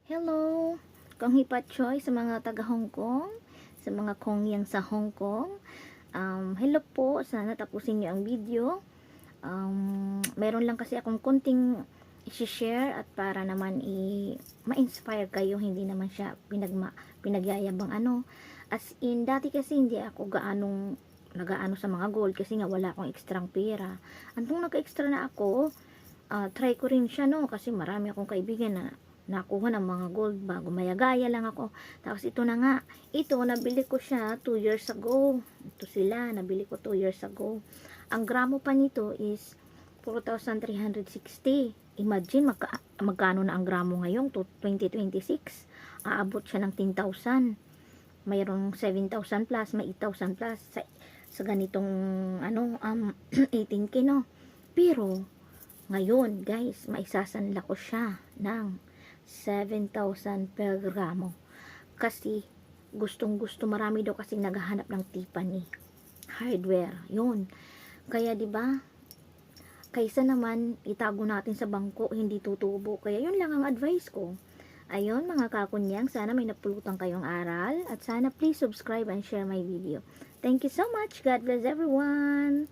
Hello, Kong Hipa Choy sa mga taga Hong Kong, sa mga Kongyang sa Hong Kong. Hello po, sana tapusin niyo ang video. Meron lang kasi akong konting i-share at para naman ma-inspire kayo, hindi naman siya pinagyayabang ano. As in, dati kasi hindi ako nagaano sa mga gold kasi nga wala akong ekstrang pera. Antong nagka-extra na ako, try ko rin siya no kasi marami akong kaibigan na nakuha ng mga gold bago mayagaya lang ako. Tapos ito na nga, ito nabili ko siya 2 years ago. Ito sila, nabili ko 2 years ago. Ang gramo pa nito is 4,360. Imagine magkano na ang gramo ngayong 2026. Aabot siya ng 10,000. Mayroong 7,000 plus, may 8,000 plus sa ganitong 18K no. Pero ngayon guys, maisasanla ko siya ng 7,000 per gramo kasi gustong marami daw kasi naghahanap ng Tiffany hardware yun, kaya 'di ba, kaysa naman itago natin sa bangko hindi tutubo, kaya yun lang ang advice ko. Ayun mga kakunyang, sana may napulutan kayong aral at sana please subscribe and share my video. Thank you so much, God bless everyone.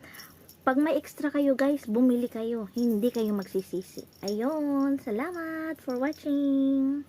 Pag may extra kayo guys, bumili kayo. Hindi kayo magsisisi. Ayun, salamat for watching.